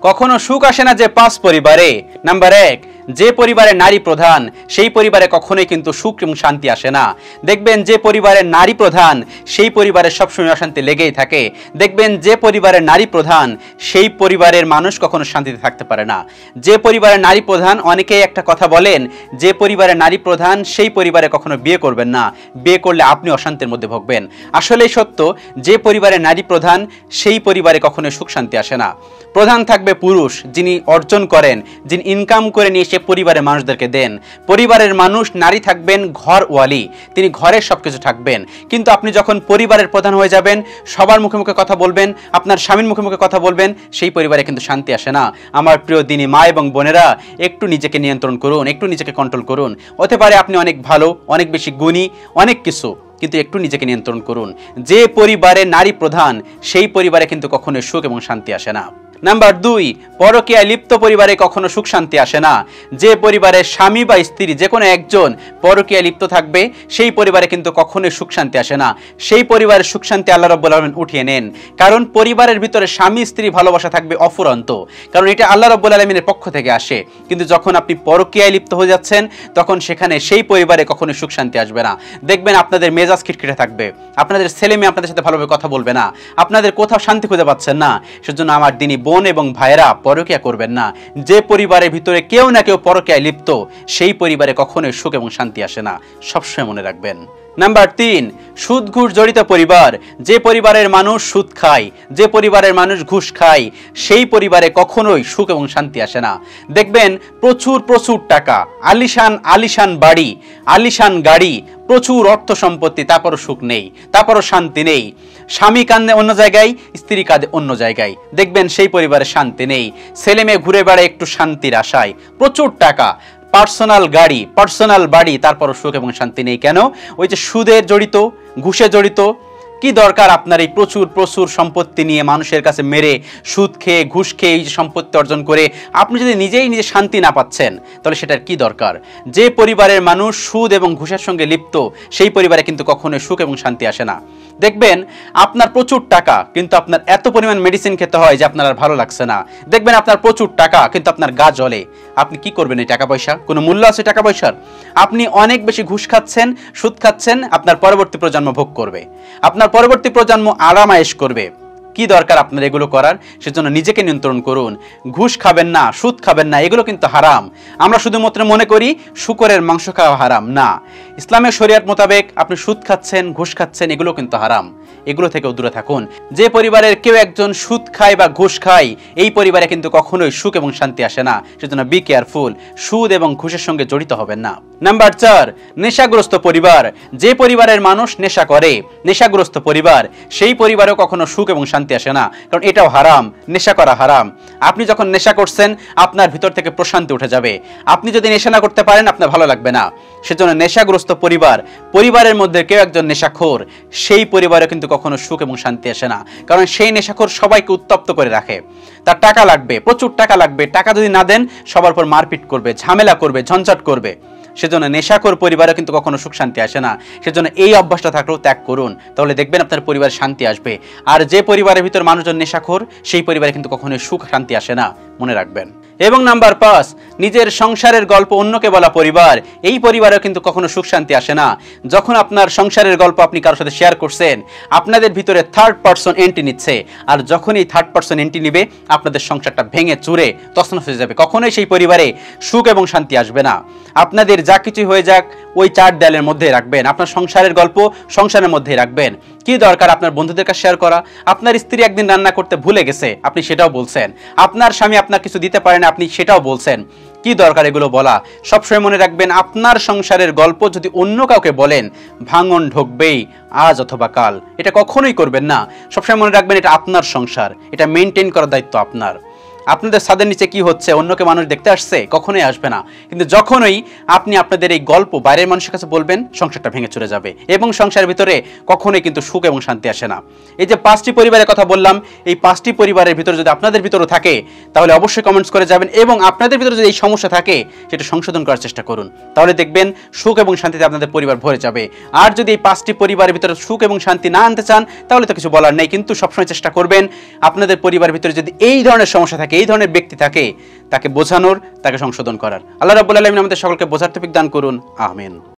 কখনো সুখ আসে না যে 5 পরিবারে। নাম্বার 1, যে পরিবারে নারী প্রধান সেই পরিবারে কখনোই কিন্তু সুখ এবং শান্তি আসে না। দেখবেন যে পরিবারে নারী প্রধান সেই পরিবারে সবসময় অশান্তি লেগেই থাকে। দেখবেন যে পরিবারে নারী প্রধান সেই পরিবারের মানুষ কখনো শান্তিতে থাকতে পারে না। যে পরিবারে নারী প্রধান, অনেকেই একটা কথা বলেন, যে পরিবারে নারী প্রধান সেই পরিবারে কখনো বিয়ে করবেন না, বিয়ে করলে আপনি অশান্তির মধ্যে ভুগবেন। আসলেই সত্য, যে পরিবারে নারী প্রধান সেই পরিবারে কখনো সুখ শান্তি আসে না। প্রধান থাকবে পুরুষ, যিনি অর্জন করেন, যিনি ইনকাম করে নিয়ে সে পরিবারের মানুষদেরকে দেন। পরিবারের মানুষ নারী থাকবেন ঘরওয়ালি, তিনি ঘরের সবকিছু থাকবেন। কিন্তু আপনি যখন পরিবারের প্রধান হয়ে যাবেন, সবার মুখে মুখে কথা বলবেন, আপনার স্বামীর মুখে মুখে কথা বলবেন, সেই পরিবারে কিন্তু শান্তি আসে না। আমার প্রিয় দিনী মা এবং বোনেরা, একটু নিজেকে নিয়ন্ত্রণ করুন, একটু নিজেকে কন্ট্রোল করুন। হতে পারে আপনি অনেক ভালো, অনেক বেশি গুণী, অনেক কিছু, কিন্তু একটু নিজেকে নিয়ন্ত্রণ করুন। যে পরিবারে নারী প্রধান সেই পরিবারে কিন্তু কখনোই সুখ এবং শান্তি আসে না। নাম্বার 2, পরকীয়ায় লিপ্ত পরিবারে কখনো সুখ শান্তি আসে না। যে পরিবারে স্বামী বা স্ত্রী যে কোনো একজন পরকীয়ায় লিপ্ত থাকবে সেই পরিবারে কিন্তু কখনোই সুখ শান্তি আসে না। সেই পরিবারের সুখ শান্তি আল্লাহ রাব্বুল আলামিন উঠিয়ে নেন। কারণ পরিবারের ভিতরে স্বামী স্ত্রী ভালোবাসা থাকবে অফুরন্ত, কারণ এটা আল্লাহ রাব্বুল আলামিনের পক্ষ থেকে আসে। কিন্তু যখন আপনি পরকীয়ায় লিপ্ত হয়ে যাচ্ছেন, তখন সেখানে সেই পরিবারে কখনোই সুখ শান্তি আসবে না। দেখবেন আপনাদের মেজাজ খিটখিটে থাকবে, আপনাদের ছেলে মেয়ে আপনাদের সাথে ভালোভাবে কথা বলবে না, আপনাদের কোথাও শান্তি খুঁজে পাচ্ছেন না। সেজন্য আমার দিনী বোন এবং ভাইরা, পরকীয়া করবেন না। যে পরিবারের ভিতরে কেউ না কেউ পরকীয়ায় লিপ্ত সেই পরিবারে কখনোই সুখ এবং শান্তি আসে না, সবসময় মনে রাখবেন। নাম্বার 3, সুদ ঘুষ জড়িত পরিবার। যে পরিবারের মানুষ সুদ খায়, যে পরিবারের মানুষ ঘুষ খায় সেই পরিবারে কখনোই সুখ এবং শান্তি আসে না। দেখবেন প্রচুর প্রচুর টাকা, আলিশান আলিশান বাড়ি, আলিশান গাড়ি, প্রচুর অর্থ সম্পত্তি, তারপরও সুখ নেই, তারপরও শান্তি নেই। স্বামী কাঁদে অন্য জায়গায়, স্ত্রী কাঁদে অন্য জায়গায়, দেখবেন সেই পরিবারে শান্তি নেই। ছেলে মেয়ে ঘুরে বেড়ায় একটু শান্তির আশায়, প্রচুর টাকা, পার্সোনাল গাড়ি, পার্সোনাল বাড়ি, তারপরও সুখ এবং শান্তি নেই। কেন? ওই যে সুদে জড়িত, ঘুষে জড়িত। কি দরকার আপনার এই প্রচুর প্রচুর সম্পত্তি নিয়ে মানুষের কাছে মেরে, সুদ খেয়ে, ঘুষ খেয়ে এই যে সম্পত্তি অর্জন করে আপনি যদি নিজেই নিজে শান্তি না পাচ্ছেন, তাহলে সেটার কি দরকার? যে পরিবারের মানুষ সুদ এবং ঘুষের সঙ্গে লিপ্ত সেই পরিবারে কিন্তু কখনোই সুখ এবং শান্তি আসে না। দেখবেন আপনার প্রচুর টাকা, কিন্তু আপনার এত পরিমাণ মেডিসিন খেতে হয় যে আপনার আর ভালো লাগছে না। দেখবেন আপনার প্রচুর টাকা, কিন্তু আপনার গা জ্বলে। আপনি কি করবেন এই টাকা পয়সা? কোনো মূল্য আছে টাকা পয়সার? আপনি অনেক বেশি ঘুষ খাচ্ছেন, সুদ খাচ্ছেন, আপনার পরবর্তী প্রজন্ম ভোগ করবে, আপনার পরবর্তী প্রজন্ম আরামায়েশ করবে। কি দরকার আপনার এগুলো করার? সেজন্য নিজেকে নিয়ন্ত্রণ করুন। ঘুষ খাবেন না, সুদ খাবেন না, এগুলো কিন্তু হারাম। আমরা শুধুমাত্র মনে করি শুকরের মাংস খাওয়া হারাম, না। ইসলামের শরিয়ত মোতাবেক আপনি সুদ খাচ্ছেন, ঘুষ খাচ্ছেন, এগুলো কিন্তু হারাম। এগুলো থেকেও দূরে থাকুন। যে পরিবারের কেউ একজন সুদ খায় বা ঘুষ খায় এই পরিবারে কিন্তু কখনোই সুখ এবং শান্তি আসে না। সেজন্য বি কেয়ারফুল, সুদ এবং ঘুষের সঙ্গে জড়িত হবেন না। নাম্বার 4, নেশাগ্রস্ত পরিবার। যে পরিবারের মানুষ নেশা করে, নেশাগ্রস্ত পরিবার, সেই পরিবারেও কখনো সুখ এবং শান্তি আসে না, কারণ এটাও হারাম, নেশা করা হারাম। আপনি যখন নেশা করছেন আপনার ভিতর থেকে প্রশান্তি উঠে যাবে। আপনি যদি নেশা না করতে পারেন আপনার ভালো লাগবে না। সেজন্য নেশাগ্রস্ত পরিবার, পরিবারের মধ্যে কেউ একজন নেশাখোর, সেই পরিবারে কিন্তু কখনো সুখ এবং শান্তি আসে না, কারণ সেই নেশাখোর সবাইকে উত্তপ্ত করে রাখে। তার টাকা লাগবে, প্রচুর টাকা লাগবে, টাকা যদি না দেন সবার উপর মারপিট করবে, ঝামেলা করবে, ঝঞ্ঝট করবে। সেজন্য নেশাখোর পরিবারে কিন্তু কখনো সুখ শান্তি আসে না। সেজন্য এই অভ্যাসটা থাকলেও ত্যাগ করুন, তাহলে দেখবেন আপনার পরিবারে শান্তি আসবে। আর যে পরিবারের ভিতর মানুষজন নেশাখোর সেই পরিবারে কিন্তু কখনো সুখ শান্তি আসে না, মনে রাখবেন। এবং নাম্বার 5, নিজের সংসারের গল্প অন্যকে বলা পরিবার। এই পরিবারেও কিন্তু কখনো সুখ শান্তি আসে না। যখন আপনার সংসারের গল্প আপনি কারোর সাথে শেয়ার করছেন, আপনাদের ভিতরে থার্ড পারসন এন্ট্রি নিচ্ছে, আর যখন এই থার্ড পারসন এন্ট্রি নিবে আপনাদের সংসারটা ভেঙে চুরে তছনছ হয়ে যাবে। কখনোই সেই পরিবারে সুখ এবং শান্তি আসবে না। আপনাদের যা কিছু হয়ে যাক ওই 4 দেয়ালের মধ্যে রাখবেন, আপনার সংসারের গল্প সংসারের মধ্যেই রাখবেন। কি দরকার আপনার বন্ধুদের কাছে শেয়ার করা? আপনার স্ত্রী একদিন রান্না করতে ভুলে গেছে, আপনি সেটাও বলছেন। আপনার স্বামী আপনার কিছু দিতে পারে না, আপনি সেটাও বলছেন। কি দরকার এগুলো বলা? সবসময় মনে রাখবেন, আপনার সংসারের গল্প যদি অন্য কাউকে বলেন ভাঙন ঢুকবেই আজ অথবা কাল। এটা কখনোই করবেন না। সবসময় মনে রাখবেন এটা আপনার সংসার, এটা মেনটেন করার দায়িত্ব আপনার। আপনাদের ছাদের নিচে কি হচ্ছে অন্যকে মানুষ দেখতে আসছে? কখনোই আসবে না। কিন্তু যখনই আপনি আপনাদের এই গল্প বাইরের মানুষের কাছে বলবেন, সংসারটা ভেঙে চলে যাবে এবং সংসারের ভিতরে কখনোই কিন্তু সুখ এবং শান্তি আসে না। এই যে 5টি পরিবারের কথা বললাম, এই 5টি পরিবারের ভিতরে যদি আপনাদের ভিতরে থাকে তাহলে অবশ্যই কমেন্টস করে যাবেন, এবং আপনাদের ভিতরে যদি এই সমস্যা থাকে সেটা সংশোধন করার চেষ্টা করুন। তাহলে দেখবেন সুখ এবং শান্তিতে আপনাদের পরিবার ভরে যাবে। আর যদি এই 5টি পরিবারের ভিতরে সুখ এবং শান্তি না আনতে চান তাহলে তো কিছু বলার নেই, কিন্তু সবসময় চেষ্টা করবেন আপনাদের পরিবারের ভিতরে যদি এই ধরনের সমস্যা থাকে, এই ধরনের ব্যক্তি থাকে তাকে বোঝানোর, তাকে সংশোধন করার। আল্লাহ রাব্বুল আলামিন আমাদের সকলকে বোঝার তৌফিক দান করুন, আমিন।